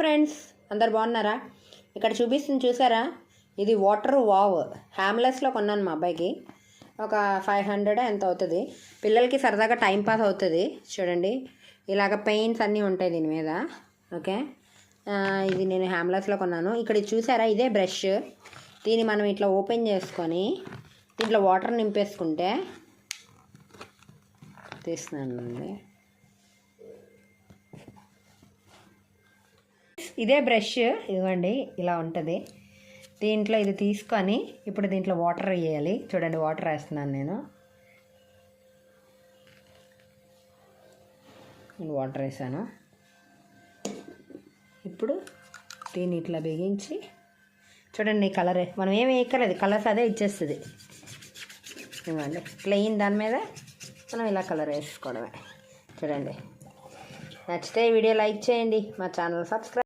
Friends, అందరు బాగున్నారా? ఇక్కడ చూపిస్తుంది చూసారా, ఇది వాటర్ వావ్ హ్యామ్లెస్లో కొన్నాను మా అబ్బాయికి. ఒక 500 ఎంత అవుతుంది. పిల్లలకి సరదాగా టైంపాస్ అవుతుంది. చూడండి, ఇలాగ పెయింట్స్ అన్నీ ఉంటాయి దీని మీద. ఓకే, ఇది నేను హ్యామ్లెస్లో కొన్నాను. ఇక్కడ చూసారా, ఇదే బ్రష్. దీన్ని మనం ఇట్లా ఓపెన్ చేసుకొని దీంట్లో వాటర్ నింపేసుకుంటే తీస్తున్నానండి. ఇదే బ్రష్, ఇవ్వండి, ఇలా ఉంటుంది. దీంట్లో ఇది తీసుకొని ఇప్పుడు దీంట్లో వాటర్ వేయాలి. చూడండి, వాటర్ వేస్తున్నాను నేను వాటర్ వేసాను. ఇప్పుడు దీన్ని ఇట్లా బిగించి చూడండి, కలర్ మనం ఏమి వేయక్కర్లేదు, కలర్స్ అదే ఇచ్చేస్తుంది. ఇవ్వండి, ప్లెయిన్ దాని మీద మనం ఇలా కలర్ వేసుకోవడమే. చూడండి, నచ్చితే వీడియో లైక్ చేయండి, మా ఛానల్ సబ్స్క్రైబ్.